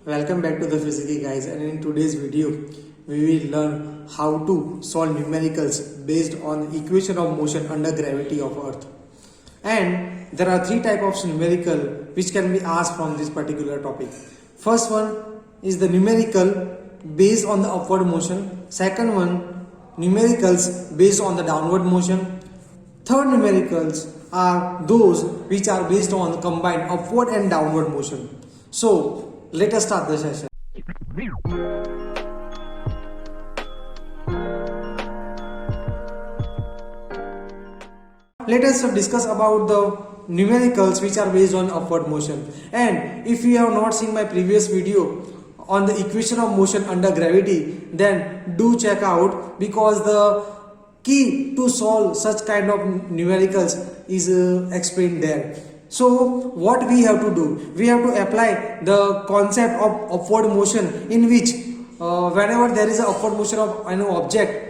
Welcome back to the Physics guys, and in today's video we will learn how to solve numericals based on equation of motion under gravity of earth. And there are three types of numerical which can be asked from this particular topic. First one is the numerical based on the upward motion. Second one, numericals based on the downward motion. Third numericals are those which are based on combined upward and downward motion. So let us start the session. Let us discuss about the numericals which are based on upward motion. And if you have not seen my previous video on the equation of motion under gravity, then do check out, because the key to solve such kind of numericals is explained there. So what we have to do? We have to apply the concept of upward motion, in which whenever there is an upward motion of an object,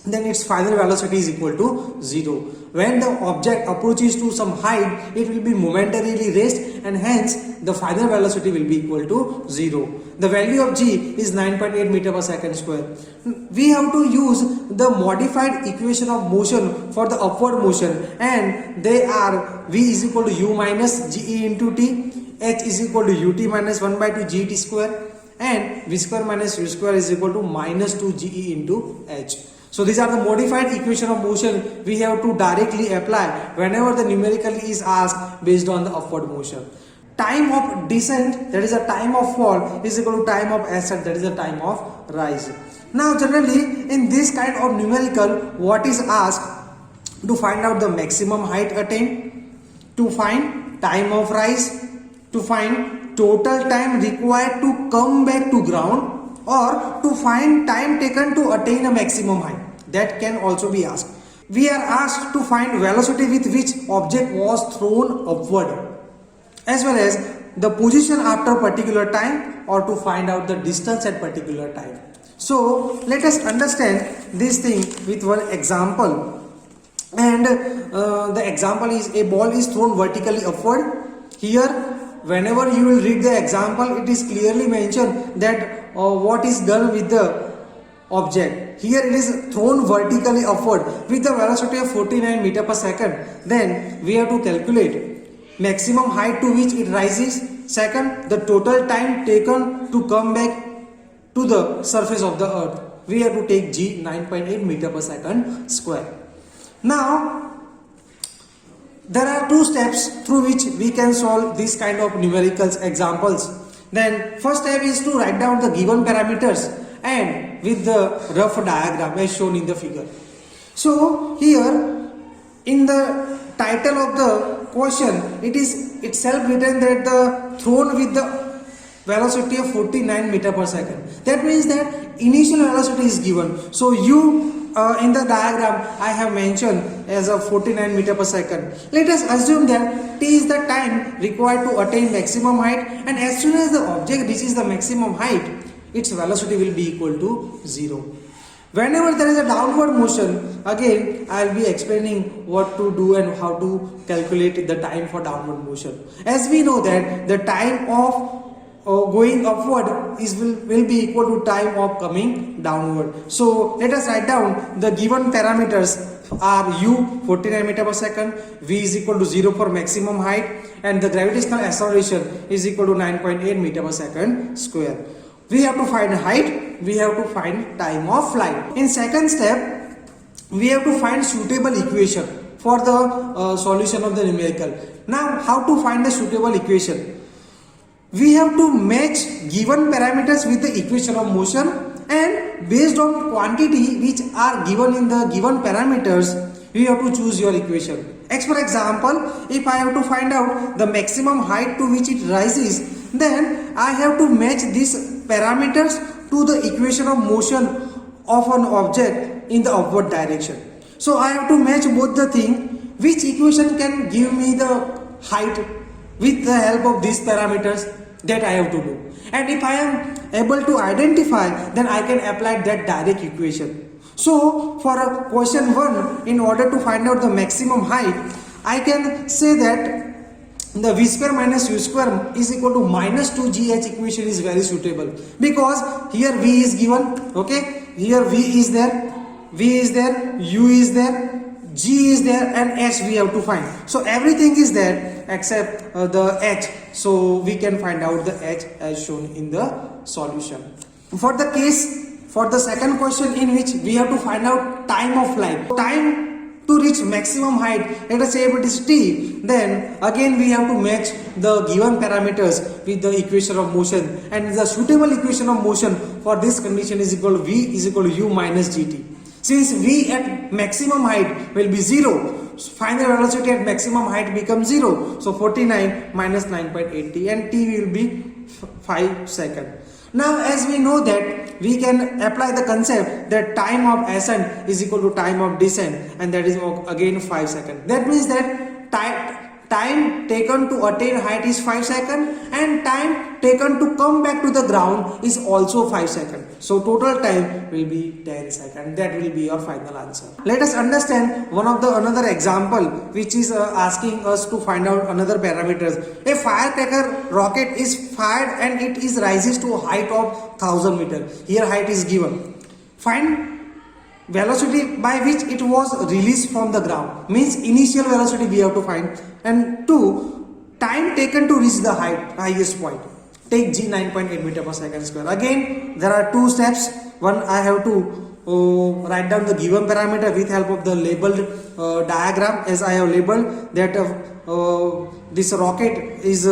then its final velocity is equal to 0. When the object approaches to some height, it will be momentarily raised, and hence the final velocity will be equal to 0. The value of g is 9.8 meter per second square. We have to use the modified equation of motion for the upward motion, and they are v is equal to u minus ge into t, h is equal to ut minus 1 by 2 gt square, and v square minus u square is equal to minus 2 ge into h. So these are the modified equation of motion we have to directly apply whenever the numerically is asked based on the upward motion. Time of descent, that is the time of fall, is equal to time of ascent, that is the time of rise. Now generally in this kind of numerical, what is asked? To find out the maximum height attained, to find time of rise, to find total time required to come back to ground, or to find time taken to attain a maximum height. That can also be asked. We are asked to find velocity with which object was thrown upward, as well as the position after particular time, or to find out the distance at particular time. So let us understand this thing with one example. And the example is a ball is thrown vertically upward. Here, whenever you will read the example, it is clearly mentioned that what is done with the object. Here it is thrown vertically upward with the velocity of 49 meter per second. Then we have to calculate maximum height to which it rises. Second, the total time taken to come back to the surface of the earth. We have to take g 9.8 meter per second square. Now there are two steps through which we can solve this kind of numericals examples. Then first step is to write down the given parameters and with the rough diagram as shown in the figure. So here in the title of the question, it is itself written that the thrown with the velocity of 49 meter per second. That means that initial velocity is given. So in the diagram I have mentioned as a 49 meter per second. Let us assume that t is the time required to attain maximum height, and as soon as the object reaches the maximum height, its velocity will be equal to 0. Whenever there is a downward motion, again I will be explaining what to do and how to calculate the time for downward motion. As we know that the time of going upward will be equal to time of coming downward. So let us write down the given parameters are u 49 meter per second, v is equal to 0 for maximum height, and the gravitational acceleration is equal to 9.8 meter per second square. We have to find height, we have to find time of flight. In second step, we have to find suitable equation for the solution of the numerical. Now how to find the suitable equation? We have to match given parameters with the equation of motion, and based on quantity which are given in the given parameters, we have to choose your equation. For example, if I have to find out the maximum height to which it rises, then I have to match these parameters to the equation of motion of an object in the upward direction. So I have to match both the thing. Which equation can give me the height with the help of these parameters? That I have to do. And if I am able to identify, then I can apply that direct equation. So for a question 1, in order to find out the maximum height, I can say that the v square minus u square is equal to minus 2gh equation is very suitable, because here v is given, okay, here v is there, u is there, g is there, and h we have to find. So everything is there except the h, so we can find out the h as shown in the solution. For the second question, in which we have to find out time of light, time to reach maximum height, let us say if it is t, then again we have to match the given parameters with the equation of motion, and the suitable equation of motion for this condition is equal to v is equal to u minus gt. Since v at maximum height will be 0, final velocity at maximum height becomes 0, so 49 minus 9.80 and t will be 5 seconds. Now as we know that we can apply the concept that time of ascent is equal to time of descent, and that is again 5 seconds. That means that time taken to attain height is 5 seconds, and time taken to come back to the ground is also 5 seconds. So total time will be 10 seconds. That will be your final answer. Let us understand another example which is asking us to find out another parameters. A firecracker rocket is fired and it is rises to a height of 1000 meters. Here height is given. Find velocity by which it was released from the ground, means initial velocity we have to find, and 2 time taken to reach the highest point. Take g 9.8 meter per second square. Again there are 2 steps. One, I have to write down the given parameter with help of the labeled diagram, as I have labeled that this rocket is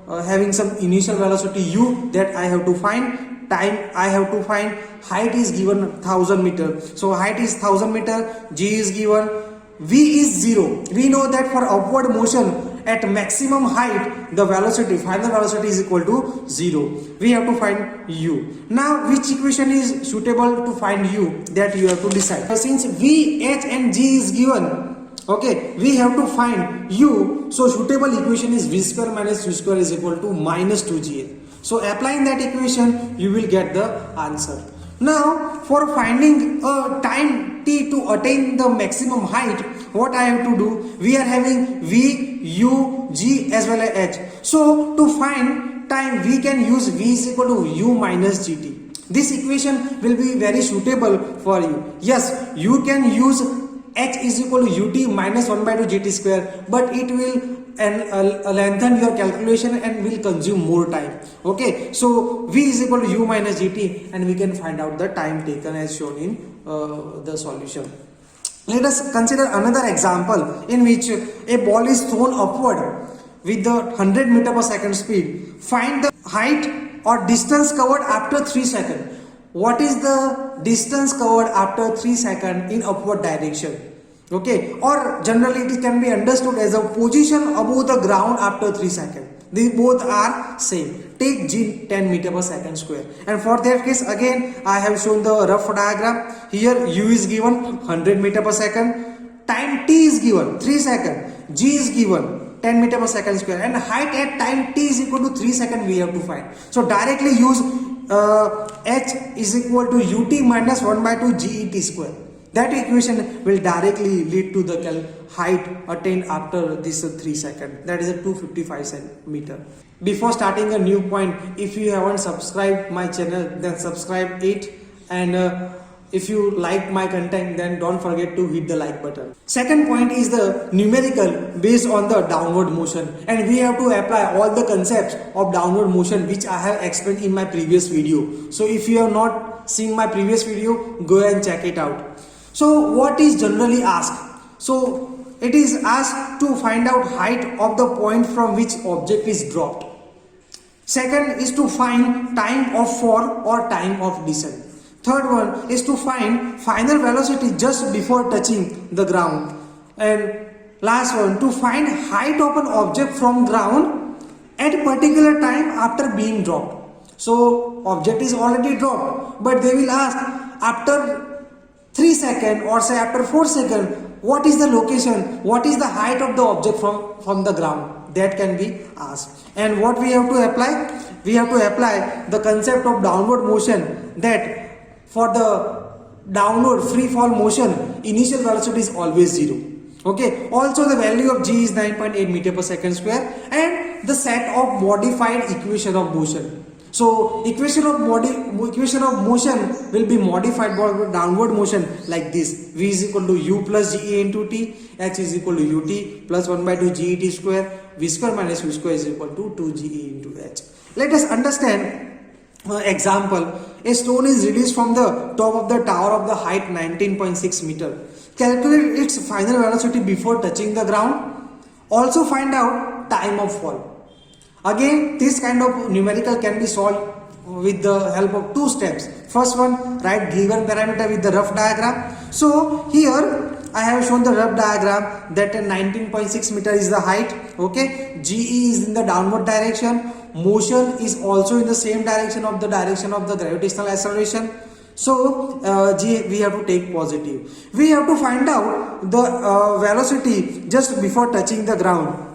having some initial velocity u that I have to find. Time I have to find. Height is given 1000 meter, so height is 1000 meter, g is given, v is 0. We know that for upward motion at maximum height the final velocity is equal to 0. We have to find u. Now which equation is suitable to find u, that you have to decide. Since v, h and g is given, okay, we have to find u, so suitable equation is v square minus u square is equal to minus 2gh. So applying that equation you will get the answer. Now for finding a time t to attain the maximum height, what I have to do, we are having v, u, g as well as h. So to find time we can use v is equal to u minus gt. This equation will be very suitable for you. Yes, you can use h is equal to ut minus 1 by 2 gt square, but it will lengthen your calculation and will consume more time. Okay, so v is equal to u minus gt, and we can find out the time taken as shown in the solution. Let us consider another example in which a ball is thrown upward with the 100 meter per second speed. Find the height or distance covered after 3 seconds. What is the distance covered after 3 seconds in upward direction? Okay, or generally it can be understood as a position above the ground after 3 seconds. These both are same. Take g 10 meter per second square, and for that case again I have shown the rough diagram. Here u is given 100 meter per second, time t is given 3 seconds, g is given 10 meter per second square, and height at time t is equal to 3 seconds we have to find. So directly use h is equal to ut minus 1 by 2 get square. That equation will directly lead to the height attained after this 3 seconds. That is a 255 centimeter. Before starting a new point, if you haven't subscribed my channel, then subscribe it, and if you like my content, then don't forget to hit the like button. Second point is the numerical based on the downward motion, and we have to apply all the concepts of downward motion which I have explained in my previous video. So if you have not seen my previous video, go and check it out. So what is generally asked? So it is asked to find out height of the point from which object is dropped. Second is to find time of fall or time of descent. Third one is to find final velocity just before touching the ground. And last one, to find height of an object from ground at a particular time after being dropped. So object is already dropped, but they will ask after 3 seconds or say after 4 seconds, what is the location, what is the height of the object from the ground? That can be asked. And what we have to apply? We have to apply the concept of downward motion, that for the downward free fall motion, initial velocity is always 0. Okay, also the value of g is 9.8 meter per second square, and the set of modified equation of motion. So equation of motion will be modified by downward motion like this: v is equal to u plus ge into t, h is equal to ut plus 1 by 2 get square, v square minus u square is equal to 2ge into h. Let us understand example. A stone is released from the top of the tower of the height 19.6 meter. Calculate its final velocity before touching the ground. Also find out time of fall. Again, this kind of numerical can be solved with the help of two steps. First one, write given parameter with the rough diagram. So here I have shown the rough diagram that 19.6 meter is the height. Okay, GE is in the downward direction. Motion is also in the same direction of the gravitational acceleration. So we have to take positive. We have to find out the velocity just before touching the ground.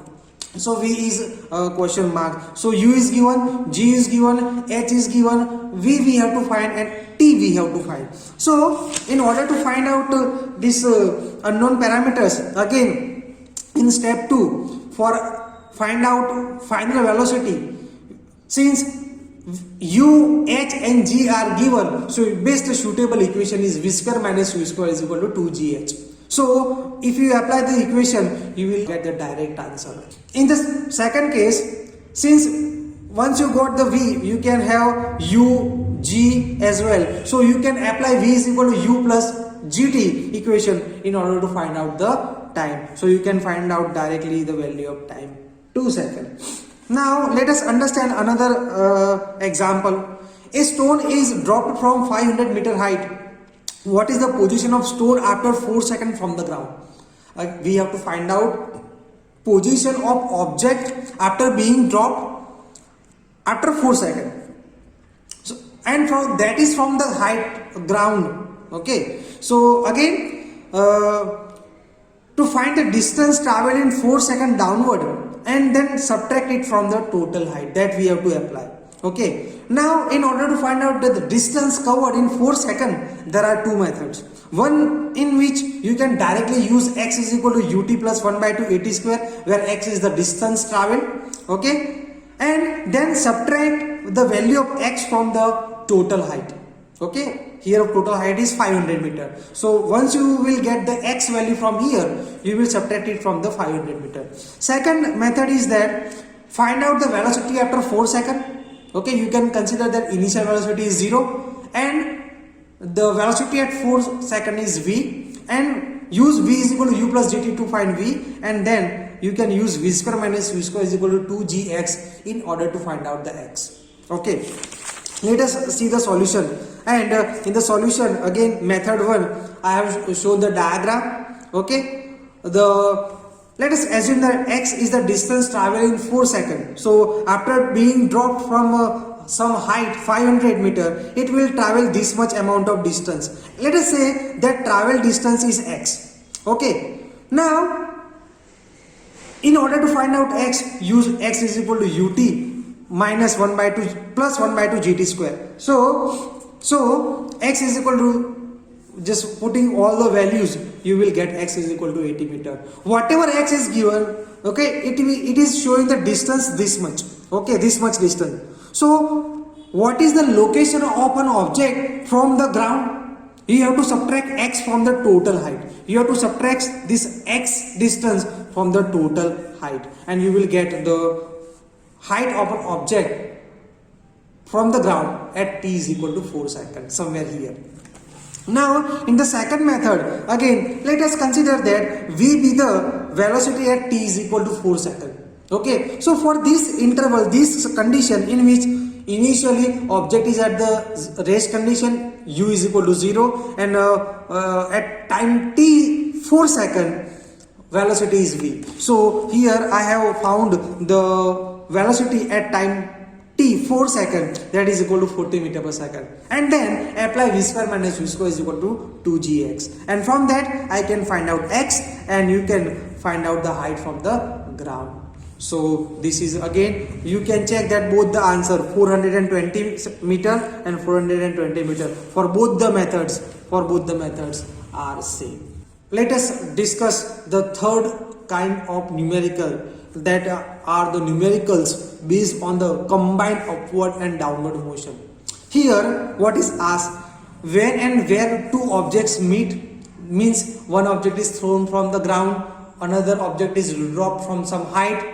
So v is question mark. So u is given, g is given, h is given, v we have to find, and t we have to find. So in order to find out this unknown parameters, again in step 2, for find out final velocity, since u, h and g are given, so best suitable equation is v square minus u square is equal to 2gh. So if you apply the equation, you will get the direct answer. In the second case, since once you got the v, you can have u, g as well. So you can apply v is equal to u plus gt equation in order to find out the time. So you can find out directly the value of time, 2 seconds. Now let us understand another example. A stone is dropped from 500 meter height. What is the position of stone after 4 seconds from the ground? We have to find out position of object after being dropped after 4 seconds. So, and from that is from the height ground. Okay. So again, to find the distance traveled in 4 seconds downward and then subtract it from the total height, that we have to apply. Okay. Now in order to find out the distance covered in 4 seconds, there are two methods. One in which you can directly use x is equal to ut plus 1 by 2 at square, where x is the distance traveled. Okay. And then subtract the value of x from the total height. Okay. Here total height is 500 meter. So once you will get the x value from here, you will subtract it from the 500 meter. Second method is that find out the velocity after 4 seconds. Okay, you can consider that initial velocity is 0 and the velocity at 4 seconds is v, and use v is equal to u plus gt to find v, and then you can use v square minus u square is equal to 2gx in order to find out the x. Okay, let us see the solution. And in the solution, again method 1, I have shown the diagram. Okay, let us assume that x is the distance traveled in 4 seconds. So after being dropped from some height 500 meter, it will travel this much amount of distance. Let us say that travel distance is x. Okay. Now in order to find out x, use x is equal to ut minus 1 by 2 plus 1 by 2 gt square. So x is equal to, just putting all the values, you will get x is equal to 80 meter. Whatever x is given, okay, it is showing the distance this much. Okay, this much distance. So what is the location of an object from the ground? You have to subtract x from the total height. You have to subtract this x distance from the total height, and you will get the height of an object from the ground at t is equal to 4 seconds, somewhere here. Now in the second method, again let us consider that v be the velocity at t is equal to 4 seconds. Okay, so for this interval, this condition in which initially object is at the rest condition, u is equal to 0, and at time t 4 second, velocity is v. So here I have found the velocity at time t 4 seconds, that is equal to 40 meter per second, and then apply v square minus u square is equal to 2gx, and from that I can find out x, and you can find out the height from the ground. So this is, again you can check that both the answer 420 meter and 420 meter for both the methods are same. let us discuss the third kind of numerical, that are the numericals based on the combined upward and downward motion. Here what is asked, when and where two objects meet, means one object is thrown from the ground, another object is dropped from some height,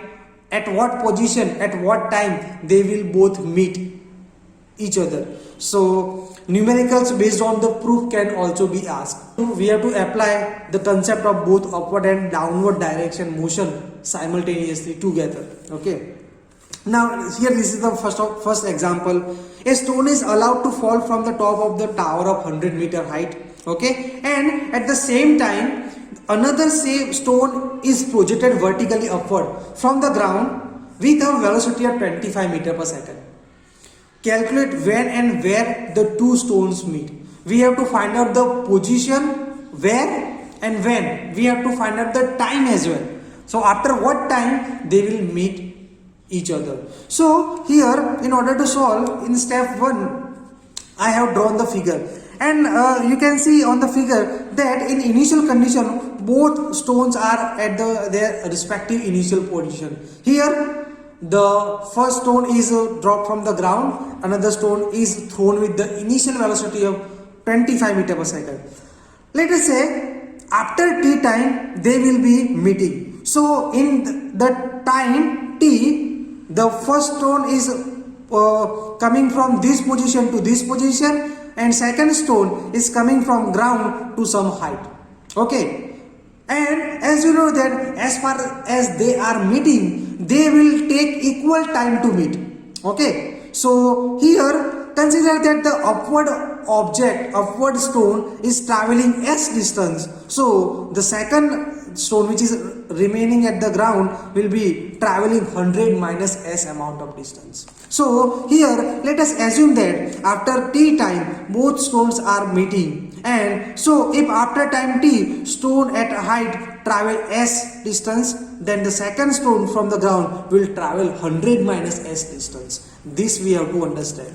at what position, at what time they will both meet each other. So numericals based on the proof can also be asked. We have to apply the concept of both upward and downward direction motion simultaneously together. Okay, now here this is the first example. A stone is allowed to fall from the top of the tower of 100-meter height. Okay, and at the same time another same stone is projected vertically upward from the ground with a velocity of 25 meters per second. Calculate when and where the two stones meet. We have to find out the position, where and when. We have to find out the time as well. So after what time they will meet each other. So here, in order to solve, in step 1 I have drawn the figure, and you can see on the figure that in initial condition both stones are at their respective initial position. Here the first stone is dropped from the ground, another stone is thrown with the initial velocity of 25 meters per second. Let us say after t time they will be meeting. So in the time t, the first stone is coming from this position to this position, and second stone is coming from ground to some height. Okay, and as you know that as far as they are meeting, they will take equal time to meet. Okay, so here consider that the upward stone is traveling s distance. So the second stone which is remaining at the ground will be traveling 100 minus s amount of distance. So here let us assume that after t time both stones are meeting, and so if after time t stone at a height travel s distance, then the second stone from the ground will travel 100 minus s distance. This we have to understand.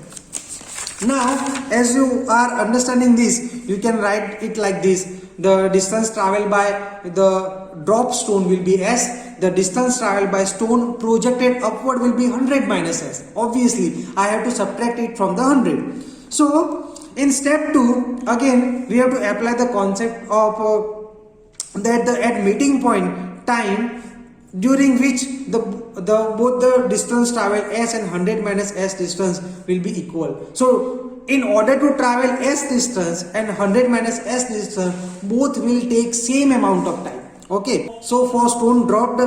Now as you are understanding this, you can write it like this: the distance traveled by the drop stone will be s, the distance traveled by stone projected upward will be 100 minus s. Obviously I have to subtract it from the 100. So in step 2 again we have to apply the concept of that the at meeting point time during which both the distance travel s and 100 minus s distance will be equal. So in order to travel s distance and 100 minus s distance, both will take same amount of time. Okay, so for stone dropped,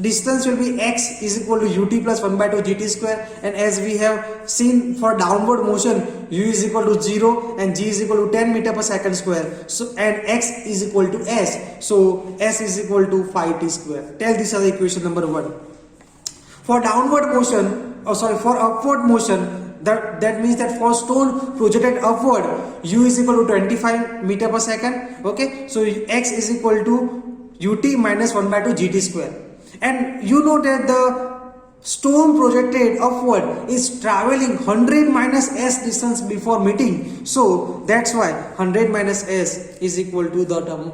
distance will be x is equal to ut plus 1 by 2 gt square, and as we have seen for downward motion, u is equal to 0 and g is equal to 10 meter per second square. So and x is equal to s, so s is equal to 5t square. Tell this as equation number 1. For downward motion, for upward motion, that means that for stone projected upward, u is equal to 25 meter per second. Okay, so x is equal to ut minus 1 by 2 gt square. And you know that the stone projected upward is traveling 100 minus s distance before meeting. So that's why 100 minus s is equal to the term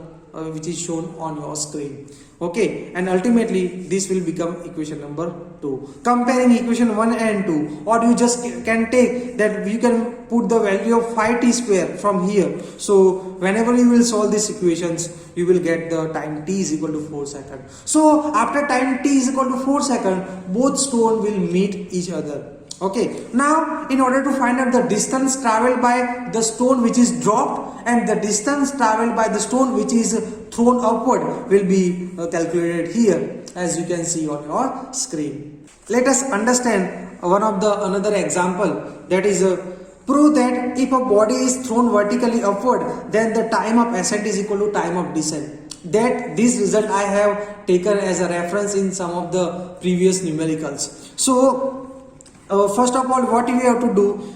which is shown on your screen. Okay, and ultimately this will become equation number 2. Comparing equation 1 and 2, or you just can take that you can put the value of 5t square from here. So whenever you will solve these equations, you will get the time t is equal to 4 seconds. So after time t is equal to 4 seconds, both stone will meet each other. Okay, now in order to find out the distance traveled by the stone which is dropped and the distance traveled by the stone which is thrown upward will be calculated here, as you can see on your screen. Let us understand another example, that is prove that if a body is thrown vertically upward, then the time of ascent is equal to time of descent. That this result I have taken as a reference in some of the previous numericals. So first of all, what we have to do,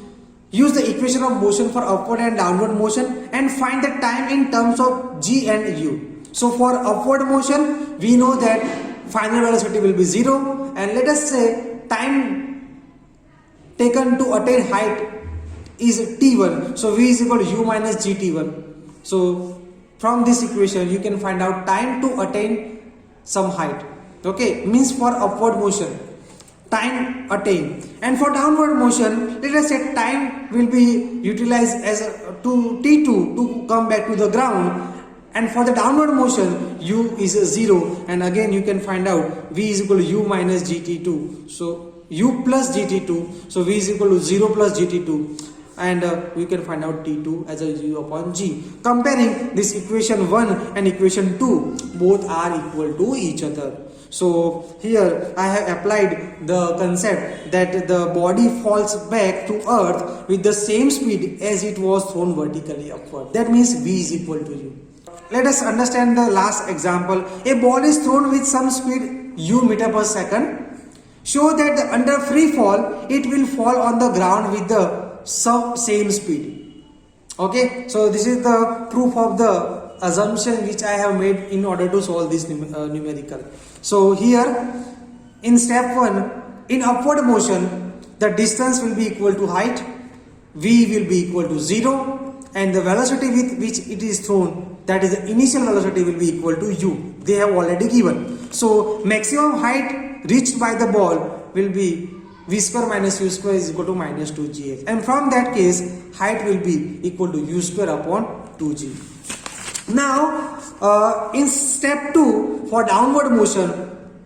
use the equation of motion for upward and downward motion and find the time in terms of g and u. So for upward motion, we know that final velocity will be 0, and let us say time taken to attain height is t1. So v is equal to u minus gt1. So from this equation you can find out time to attain some height. Okay, means for upward motion, time attained, and for downward motion, let us say time will be utilized as to t2 to come back to the ground. And for the downward motion, u is 0, and again you can find out v is equal to u minus gt2. So u plus gt2, so v is equal to 0 plus gt2, and we can find out t2 as a u upon g. Comparing this equation 1 and equation 2, both are equal to each other. So here I have applied the concept that the body falls back to earth with the same speed as it was thrown vertically upward. That means v is equal to u. Let us understand the last example. A ball is thrown with some speed u meter per second. Show that under free fall, it will fall on the ground with the same speed. Okay, so this is the proof of the assumption which I have made in order to solve this numerical. So here in step 1, in upward motion, the distance will be equal to height, v will be equal to 0, and the velocity with which it is thrown, that is the initial velocity, will be equal to u. They have already given. So maximum height reached by the ball will be v square minus u square is equal to minus 2gh, and from that case height will be equal to u square upon 2g. Now in step 2, for downward motion,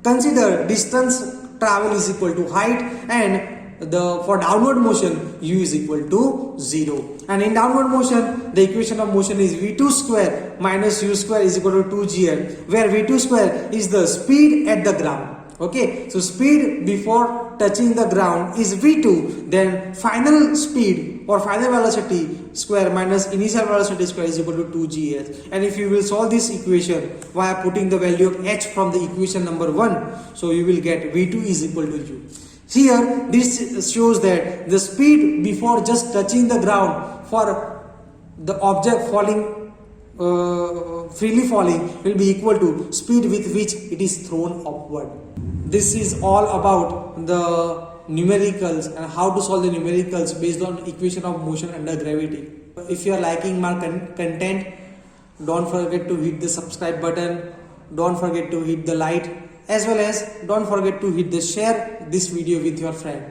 consider distance travel is equal to height, and for downward motion u is equal to 0. And in downward motion, the equation of motion is v2 square minus u square is equal to 2gl, where v2 square is the speed at the ground. Okay, so speed before touching the ground is v2, then final speed or final velocity square minus initial velocity square is equal to 2gh. And if you will solve this equation via putting the value of h from the equation number 1, so you will get v2 is equal to u. Here this shows that the speed before just touching the ground for the object falling freely falling will be equal to speed with which it is thrown upward. This is all about the numericals and how to solve the numericals based on equation of motion under gravity. If you are liking my content, don't forget to hit the subscribe button, don't forget to hit the like, as well as don't forget to hit the share this video with your friend.